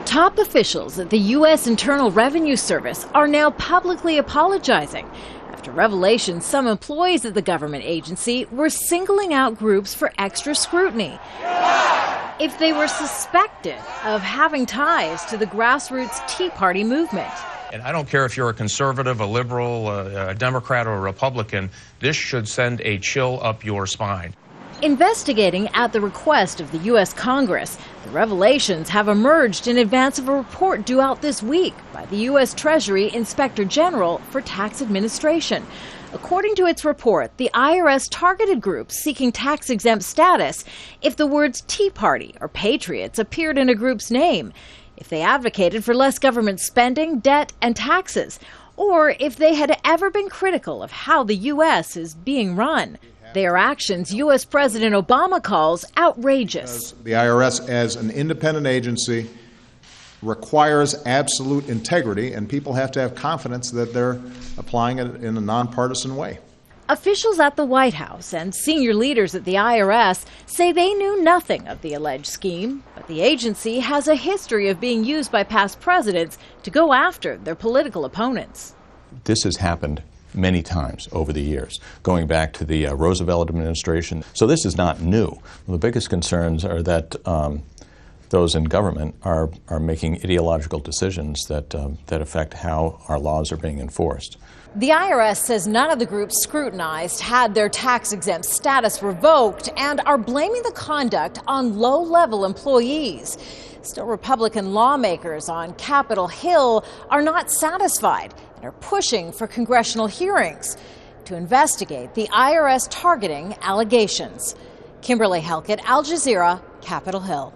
Top officials at the U.S. Internal Revenue Service are now publicly apologizing after revelations some employees at the government agency were singling out groups for extra scrutiny if they were suspected of having ties to the grassroots Tea Party movement. And I don't care if you're a conservative, a liberal, a Democrat, or a Republican, this should send a chill up your spine. Investigating at the request of the U.S. Congress, the revelations have emerged in advance of a report due out this week by the U.S. Treasury Inspector General for Tax Administration. According to its report, the IRS targeted groups seeking tax-exempt status if the words Tea Party or Patriots appeared in a group's name, if they advocated for less government spending, debt, and taxes, or if they had ever been critical of how the U.S. is being run. Their actions U.S. President Obama calls outrageous. The IRS, as an independent agency, requires absolute integrity, and people have to have confidence that they're applying it in a nonpartisan way. Officials at the White House and senior leaders at the IRS say they knew nothing of the alleged scheme, but the agency has a history of being used by past presidents to go after their political opponents. This has happened many times over the years, going back to the Roosevelt administration. So this is not new. The biggest concerns are that those in government are making ideological decisions that affect how our laws are being enforced. The IRS says none of the groups scrutinized had their tax-exempt status revoked and are blaming the conduct on low-level employees. Still, Republican lawmakers on Capitol Hill are not satisfied and are pushing for congressional hearings to investigate the IRS targeting allegations. Kimberly, Halkett, Al Jazeera, Capitol Hill.